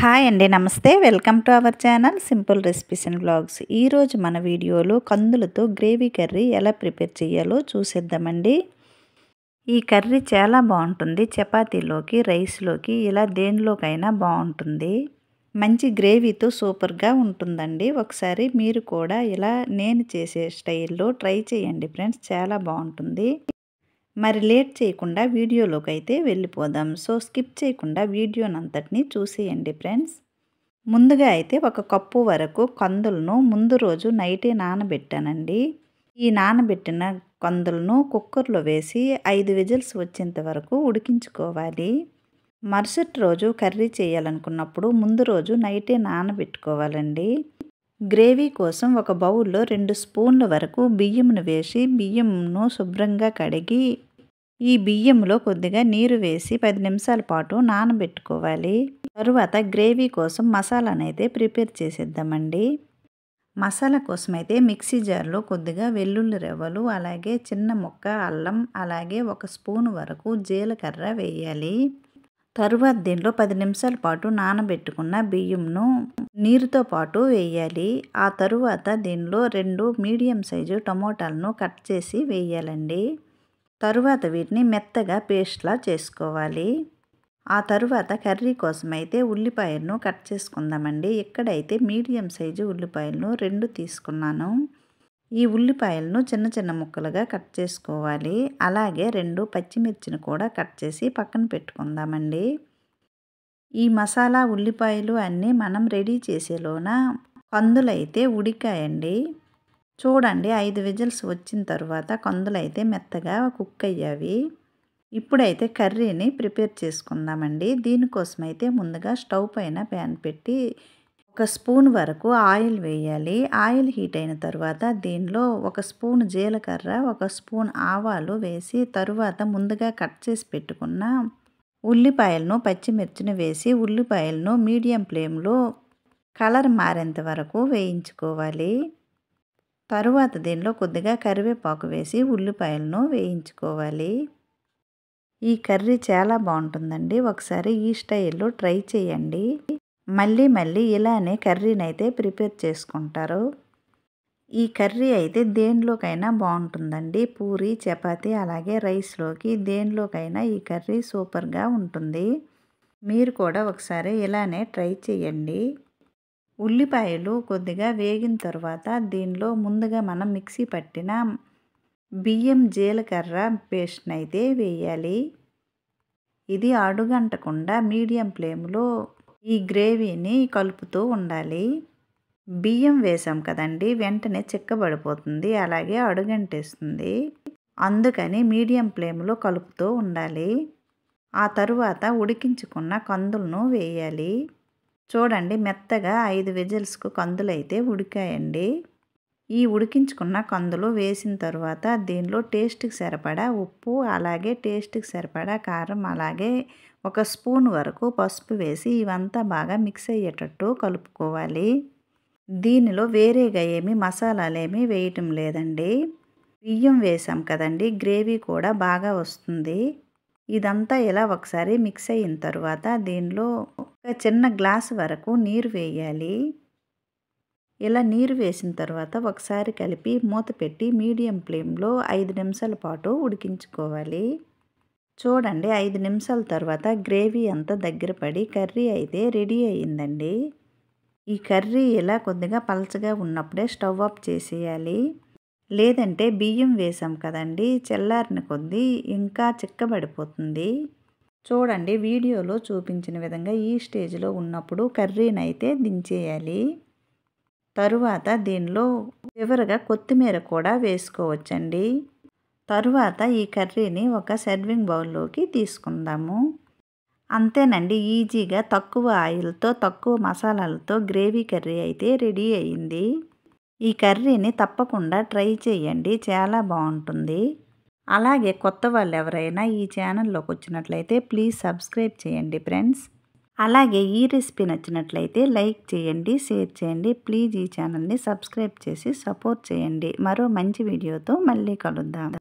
Hi అండి, నమస్తే. Welcome to our channel simple recipes and vlogs. ఈరోజు మన వీడియోలో కందులతో గ్రేవీ కర్రీ ఎలా ప్రిపేర్ చేయాలో చూసేద్దామండి. ఈ కర్రీ చాలా బాగుంటుంది. చపాతీలోకి, రైస్లోకి, ఇలా దేనిలోకైనా బాగుంటుంది. మంచి గ్రేవీతో సూపర్గా ఉంటుందండి. ఒకసారి మీరు కూడా ఇలా నేను చేసే స్టైల్లో ట్రై చేయండి ఫ్రెండ్స్, చాలా బాగుంటుంది. మరి లేట్ చేయకుండా వీడియోలోకి అయితే వెళ్ళిపోదాం. సో స్కిప్ చేయకుండా వీడియోనంతటిని చూసేయండి ఫ్రెండ్స్. ముందుగా అయితే ఒక కప్పు వరకు కందులను ముందు రోజు నైటే నానబెట్టానండి. ఈ నానబెట్టిన కందులను కుక్కర్లో వేసి 5 విజిల్స్ వచ్చేంత వరకు ఉడికించుకోవాలి. మరుసటి రోజు కర్రీ చేయాలనుకున్నప్పుడు ముందు రోజు నైటే నానబెట్టుకోవాలండి. గ్రేవీ కోసం ఒక బౌల్లో 2 స్పూన్ల వరకు బియ్యంను వేసి బియ్యంను శుభ్రంగా కడిగి ఈ బియ్యంలో కొద్దిగా నీరు వేసి 10 నిమిషాల పాటు నానబెట్టుకోవాలి. తరువాత గ్రేవీ కోసం మసాలానైతే ప్రిపేర్ చేసేద్దామండి. మసాలా కోసం అయితే మిక్సీ జార్లో కొద్దిగా వెల్లుల్లి రెవ్వలు, అలాగే చిన్న ముక్క అల్లం, అలాగే 1 స్పూన్ వరకు జీలకర్ర వేయాలి. తరువాత దీనిలో 10 నిమిషాల పాటు నానబెట్టుకున్న బియ్యంను నీరుతో పాటు వేయాలి. ఆ తరువాత దీనిలో 2 మీడియం సైజు టమోటాలను కట్ చేసి వేయాలండి. తరువాత వీటిని మెత్తగా పేస్ట్లా చేసుకోవాలి. ఆ తరువాత కర్రీ కోసం అయితే ఉల్లిపాయలను కట్ చేసుకుందామండి. ఇక్కడైతే మీడియం సైజు ఉల్లిపాయలను 2 తీసుకున్నాను. ఈ ఉల్లిపాయలను చిన్న చిన్న ముక్కలుగా కట్ చేసుకోవాలి. అలాగే 2 పచ్చిమిర్చిని కూడా కట్ చేసి పక్కన పెట్టుకుందామండి. ఈ మసాలా ఉల్లిపాయలు అన్నీ మనం రెడీ చేసేలోన కందులైతే ఉడికాయండి. చూడండి, 5 విజిల్స్ వచ్చిన తర్వాత కందులైతే మెత్తగా కుక్ అయ్యావి. ఇప్పుడైతే కర్రీని ప్రిపేర్ చేసుకుందామండి. దీనికోసమైతే ముందుగా స్టవ్ పైన ప్యాన్ పెట్టి 1 స్పూన్ వరకు ఆయిల్ వేయాలి. ఆయిల్ హీట్ అయిన తర్వాత దీనిలో 1 స్పూన్ జీలకర్ర, 1 స్పూన్ ఆవాలు వేసి తరువాత ముందుగా కట్ చేసి పెట్టుకున్న ఉల్లిపాయలను, పచ్చిమిర్చిని వేసి ఉల్లిపాయలను మీడియం ఫ్లేమ్లో కలర్ మారేంత వరకు వేయించుకోవాలి. తరువాత దీనిలో కొద్దిగా కరివేపాకు వేసి ఉల్లిపాయలను వేయించుకోవాలి. ఈ కర్రీ చాలా బాగుంటుందండి. ఒకసారి ఈ స్టైల్లో ట్రై చేయండి. మళ్ళీ మళ్ళీ ఇలానే కర్రీని అయితే ప్రిపేర్ చేసుకుంటారు. ఈ కర్రీ అయితే దేనిలోకైనా బాగుంటుందండి. పూరి, చపాతీ, అలాగే రైస్లోకి దేనిలోకైనా ఈ కర్రీ సూపర్గా ఉంటుంది. మీరు కూడా ఒకసారి ఇలానే ట్రై చేయండి. ఉల్లిపాయలు కొద్దిగా వేగిన తర్వాత దీనిలో ముందుగా మనం మిక్సీ పట్టిన బియ్యం జీలకర్ర పేస్ట్ని అయితే వేయాలి. ఇది అడుగంటకుండా మీడియం ఫ్లేమ్లో ఈ గ్రేవీని కలుపుతూ ఉండాలి. బియ్యం వేసాం కదండి, వెంటనే చిక్కబడిపోతుంది, అలాగే అడుగంటేస్తుంది. అందుకని మీడియం ఫ్లేమ్లో కలుపుతూ ఉండాలి. ఆ తరువాత ఉడికించుకున్న కందులను వేయాలి. చూడండి, మెత్తగా 5 విజిల్స్కు కందులు అయితే ఉడికాయండి. ఈ ఉడికించుకున్న కందులు వేసిన తర్వాత దీనిలో టేస్ట్కి సరిపడా ఉప్పు, అలాగే టేస్ట్కి సరిపడా కారం, అలాగే 1 స్పూన్ వరకు పసుపు వేసి ఇవంతా బాగా మిక్స్ అయ్యేటట్టు కలుపుకోవాలి. దీనిలో వేరేగా ఏమీ మసాలాలేమీ వేయటం లేదండి. బియ్యం వేసాం కదండి, గ్రేవీ కూడా బాగా వస్తుంది. ఇదంతా ఇలా ఒకసారి మిక్స్ అయిన తర్వాత దీనిలో ఒక చిన్న గ్లాస్ వరకు నీరు వేయాలి. ఇలా నీరు వేసిన తర్వాత ఒకసారి కలిపి మూత పెట్టి మీడియం ఫ్లేమ్లో 5 నిమిషాల పాటు ఉడికించుకోవాలి. చూడండి, 5 నిమిషాల తర్వాత గ్రేవీ అంతా దగ్గర పడి కర్రీ అయితే రెడీ అయ్యిందండి. ఈ కర్రీ ఇలా కొద్దిగా పలచగా ఉన్నప్పుడే స్టవ్ ఆఫ్ చేసేయాలి. లేదంటే బియ్యం వేసాం కదండి, చల్లారిన కొద్దీ ఇంకా చిక్కబడిపోతుంది. చూడండి, వీడియోలో చూపించిన విధంగా ఈ స్టేజ్లో ఉన్నప్పుడు కర్రీని అయితే దించేయాలి. తరువాత దీనిలో చివరగా కొత్తిమీర కూడా వేసుకోవచ్చండి. తరువాత ఈ కర్రీని ఒక సర్వింగ్ బౌల్లోకి తీసుకుందాము. అంతేనండి, ఈజీగా తక్కువ ఆయిల్తో, తక్కువ మసాలాలతో గ్రేవీ కర్రీ అయితే రెడీ అయ్యింది. ఈ కర్రీని తప్పకుండా ట్రై చేయండి, చాలా బాగుంటుంది. అలాగే కొత్త వాళ్ళు ఎవరైనా ఈ ఛానల్లోకి వచ్చినట్లయితే ప్లీజ్ సబ్స్క్రైబ్ చేయండి ఫ్రెండ్స్. అలాగే ఈ రెసిపీ నచ్చినట్లయితే లైక్ చేయండి, షేర్ చేయండి. ప్లీజ్ ఈ ఛానల్ని సబ్స్క్రైబ్ చేసి సపోర్ట్ చేయండి. మరో మంచి వీడియోతో మళ్ళీ కలుద్దాం.